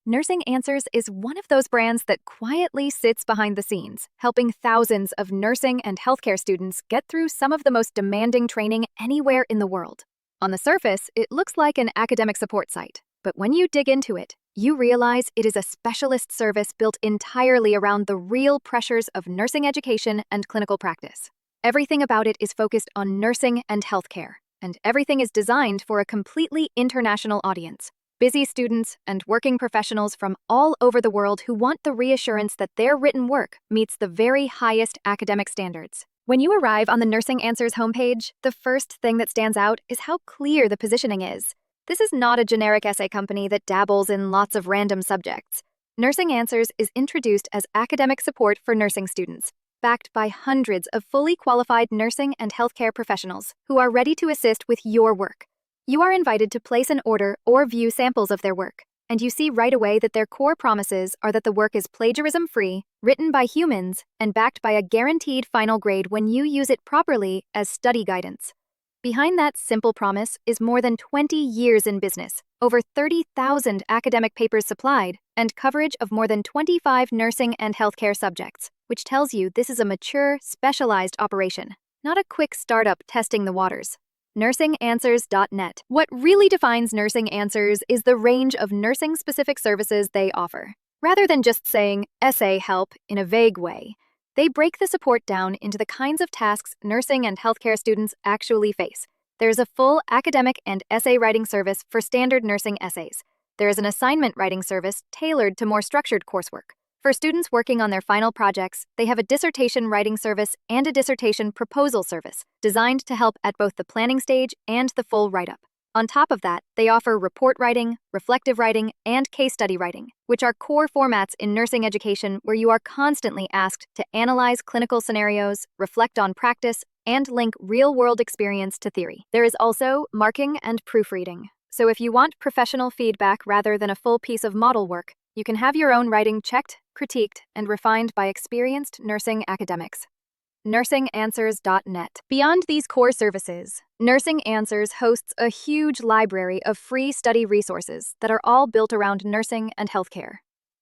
Nursing Answers is one of those brands that quietly sits behind the scenes, helping thousands of nursing and healthcare students get through some of the most demanding training anywhere in the world. On the surface, it looks like an academic support site, but when you dig into it, you realize it is a specialist service built entirely around the real pressures of nursing education and clinical practice. Everything about it is focused on nursing and healthcare, and everything is designed for a completely international audience. Busy students and working professionals from all over the world who want the reassurance that their written work meets the very highest academic standards. When you arrive on the Nursing Answers homepage, the first thing that stands out is how clear the positioning is. This is not a generic essay company that dabbles in lots of random subjects. Nursing Answers is introduced as academic support for nursing students, backed by hundreds of fully qualified nursing and healthcare professionals who are ready to assist with your work. You are invited to place an order or view samples of their work, and you see right away that their core promises are that the work is plagiarism-free, written by humans, and backed by a guaranteed final grade when you use it properly as study guidance. Behind that simple promise is more than 20 years in business, over 30,000 academic papers supplied, and coverage of more than 25 nursing and healthcare subjects, which tells you this is a mature, specialized operation, not a quick startup testing the waters. NursingAnswers.net. What really defines Nursing Answers is the range of nursing-specific services they offer. Rather than just saying essay help in a vague way, they break the support down into the kinds of tasks nursing and healthcare students actually face. There is a full academic and essay writing service for standard nursing essays. There is an assignment writing service tailored to more structured coursework. For students working on their final projects, they have a dissertation writing service and a dissertation proposal service, designed to help at both the planning stage and the full write-up. On top of that, they offer report writing, reflective writing, and case study writing, which are core formats in nursing education where you are constantly asked to analyze clinical scenarios, reflect on practice, and link real-world experience to theory. There is also marking and proofreading. So if you want professional feedback rather than a full piece of model work, you can have your own writing checked, critiqued, and refined by experienced nursing academics. NursingAnswers.net. Beyond these core services, Nursing Answers hosts a huge library of free study resources that are all built around nursing and healthcare.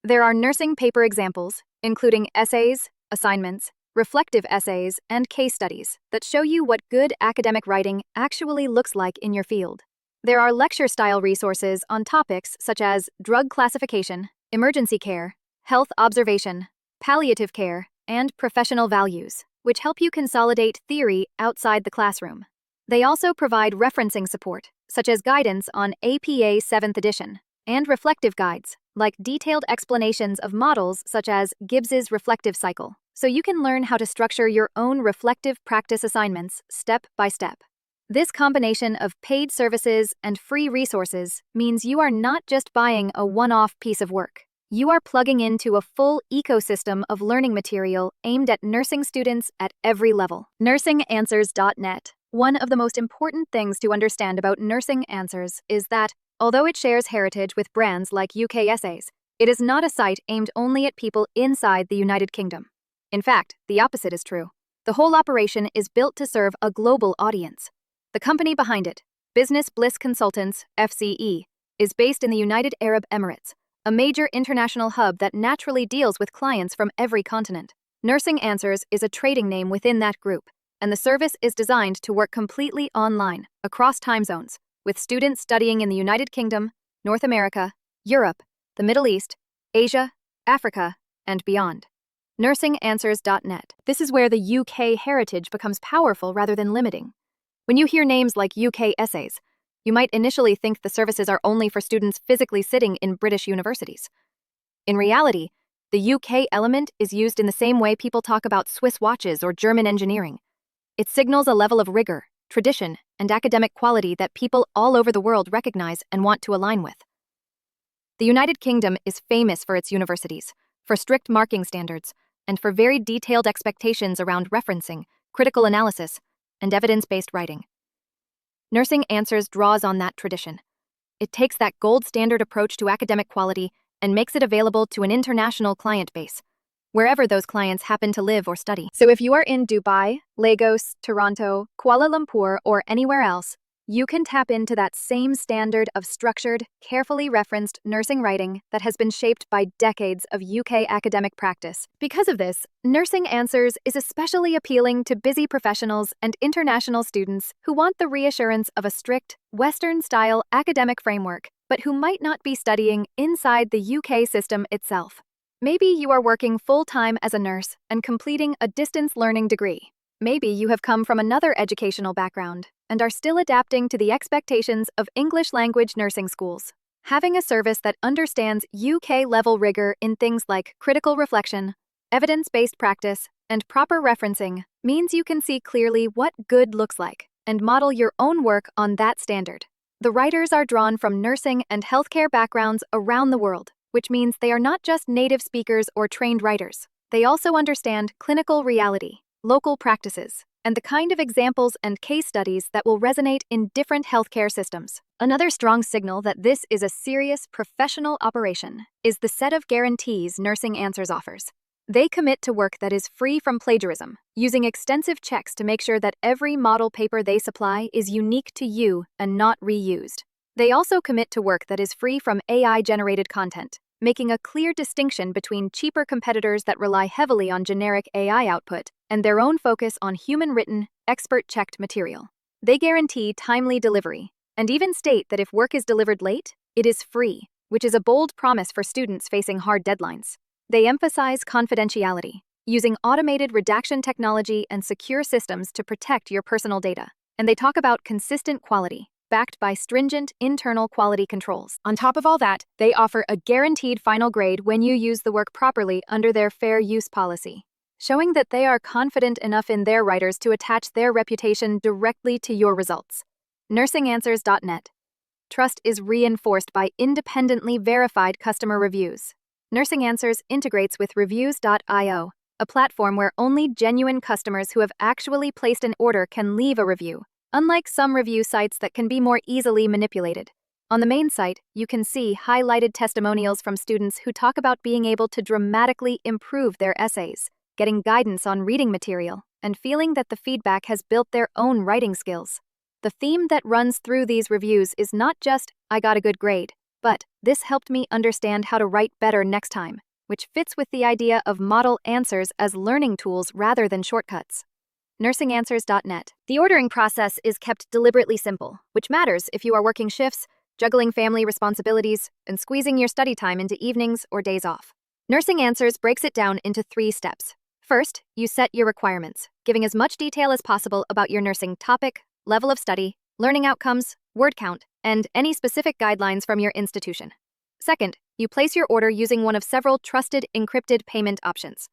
There are nursing paper examples, including essays, assignments, reflective essays, and case studies that show you what good academic writing actually looks like in your field. There are lecture-style resources on topics such as drug classification, emergency care, health observation, palliative care, and professional values, which help you consolidate theory outside the classroom. They also provide referencing support, such as guidance on APA 7th edition, and reflective guides, like detailed explanations of models such as Gibbs's reflective cycle, so you can learn how to structure your own reflective practice assignments step by step. This combination of paid services and free resources means you are not just buying a one-off piece of work. You are plugging into a full ecosystem of learning material aimed at nursing students at every level. NursingAnswers.net. One of the most important things to understand about Nursing Answers is that, although it shares heritage with brands like UK Essays, it is not a site aimed only at people inside the United Kingdom. In fact, the opposite is true. The whole operation is built to serve a global audience. The company behind it, Business Bliss Consultants, FCE, is based in the United Arab Emirates, a major international hub that naturally deals with clients from every continent. Nursing Answers is a trading name within that group, and the service is designed to work completely online, across time zones, with students studying in the United Kingdom, North America, Europe, the Middle East, Asia, Africa, and beyond. NursingAnswers.net. This is where the UK heritage becomes powerful rather than limiting. When you hear names like UK Essays, you might initially think the services are only for students physically sitting in British universities. In reality, the UK element is used in the same way people talk about Swiss watches or German engineering. It signals a level of rigor, tradition, and academic quality that people all over the world recognize and want to align with. The United Kingdom is famous for its universities, for strict marking standards, and for very detailed expectations around referencing, critical analysis, and evidence-based writing. Nursing Answers draws on that tradition. It takes that gold standard approach to academic quality and makes it available to an international client base, wherever those clients happen to live or study. So if you are in Dubai, Lagos, Toronto, Kuala Lumpur, or anywhere else, you can tap into that same standard of structured, carefully referenced nursing writing that has been shaped by decades of UK academic practice. Because of this, Nursing Answers is especially appealing to busy professionals and international students who want the reassurance of a strict, Western-style academic framework, but who might not be studying inside the UK system itself. Maybe you are working full-time as a nurse and completing a distance learning degree. Maybe you have come from another educational background and are still adapting to the expectations of English language nursing schools. Having a service that understands UK-level rigor in things like critical reflection, evidence-based practice, and proper referencing means you can see clearly what good looks like and model your own work on that standard. The writers are drawn from nursing and healthcare backgrounds around the world, which means they are not just native speakers or trained writers. They also understand clinical reality, local practices, and the kind of examples and case studies that will resonate in different healthcare systems. Another strong signal that this is a serious professional operation is the set of guarantees Nursing Answers offers. They commit to work that is free from plagiarism, using extensive checks to make sure that every model paper they supply is unique to you and not reused. They also commit to work that is free from AI-generated content, making a clear distinction between cheaper competitors that rely heavily on generic AI output and their own focus on human-written, expert-checked material. They guarantee timely delivery, and even state that if work is delivered late, it is free, which is a bold promise for students facing hard deadlines. They emphasize confidentiality, using automated redaction technology and secure systems to protect your personal data. And they talk about consistent quality, backed by stringent internal quality controls. On top of all that, they offer a guaranteed final grade when you use the work properly under their fair use policy, showing that they are confident enough in their writers to attach their reputation directly to your results. NursingAnswers.net. Trust is reinforced by independently verified customer reviews. Nursing Answers integrates with Reviews.io, a platform where only genuine customers who have actually placed an order can leave a review, unlike some review sites that can be more easily manipulated. On the main site, you can see highlighted testimonials from students who talk about being able to dramatically improve their essays, getting guidance on reading material, and feeling that the feedback has built their own writing skills. The theme that runs through these reviews is not just, "I got a good grade," but "this helped me understand how to write better next time," which fits with the idea of model answers as learning tools rather than shortcuts. NursingAnswers.net. The ordering process is kept deliberately simple, which matters if you are working shifts, juggling family responsibilities, and squeezing your study time into evenings or days off. Nursing Answers breaks it down into 3 steps. First, you set your requirements, giving as much detail as possible about your nursing topic, level of study, learning outcomes, word count, and any specific guidelines from your institution. Second, you place your order using one of several trusted encrypted payment options.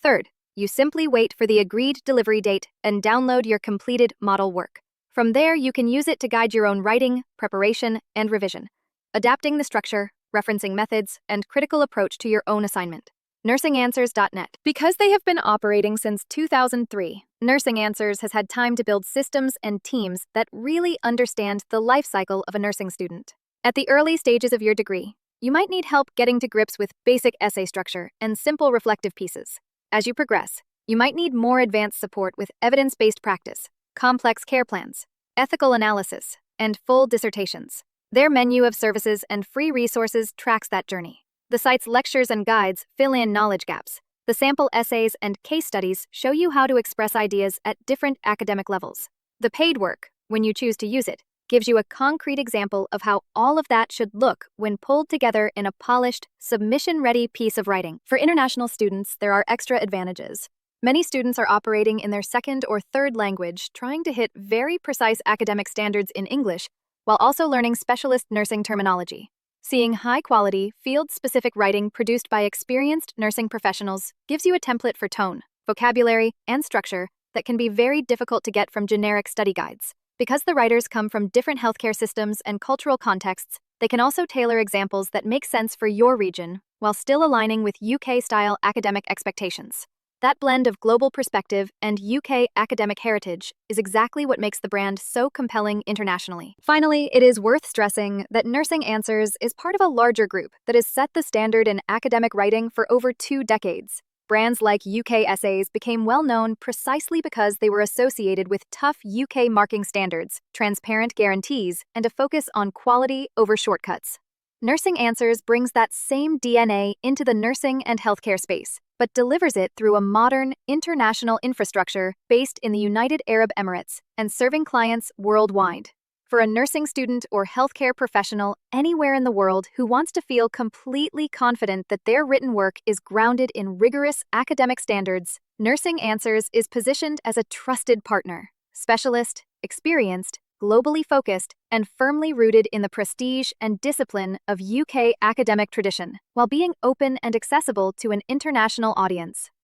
Third, you simply wait for the agreed delivery date and download your completed model work. From there, you can use it to guide your own writing, preparation, and revision, adapting the structure, referencing methods, and critical approach to your own assignment. NursingAnswers.net. Because they have been operating since 2003, Nursing Answers has had time to build systems and teams that really understand the life cycle of a nursing student. At the early stages of your degree, you might need help getting to grips with basic essay structure and simple reflective pieces. As you progress, you might need more advanced support with evidence-based practice, complex care plans, ethical analysis, and full dissertations. Their menu of services and free resources tracks that journey. The site's lectures and guides fill in knowledge gaps. The sample essays and case studies show you how to express ideas at different academic levels. The paid work, when you choose to use it, gives you a concrete example of how all of that should look when pulled together in a polished, submission-ready piece of writing. For international students, there are extra advantages. Many students are operating in their second or third language, trying to hit very precise academic standards in English, while also learning specialist nursing terminology. Seeing high-quality, field-specific writing produced by experienced nursing professionals gives you a template for tone, vocabulary, and structure that can be very difficult to get from generic study guides. Because the writers come from different healthcare systems and cultural contexts, they can also tailor examples that make sense for your region while still aligning with UK-style academic expectations. That blend of global perspective and UK academic heritage is exactly what makes the brand so compelling internationally. Finally, it is worth stressing that Nursing Answers is part of a larger group that has set the standard in academic writing for over 2 decades. Brands like UK Essays became well known precisely because they were associated with tough UK marking standards, transparent guarantees, and a focus on quality over shortcuts. Nursing Answers brings that same DNA into the nursing and healthcare space, but delivers it through a modern, international infrastructure based in the United Arab Emirates and serving clients worldwide. For a nursing student or healthcare professional anywhere in the world who wants to feel completely confident that their written work is grounded in rigorous academic standards, Nursing Answers is positioned as a trusted partner, specialist, experienced, globally focused, and firmly rooted in the prestige and discipline of UK academic tradition, while being open and accessible to an international audience.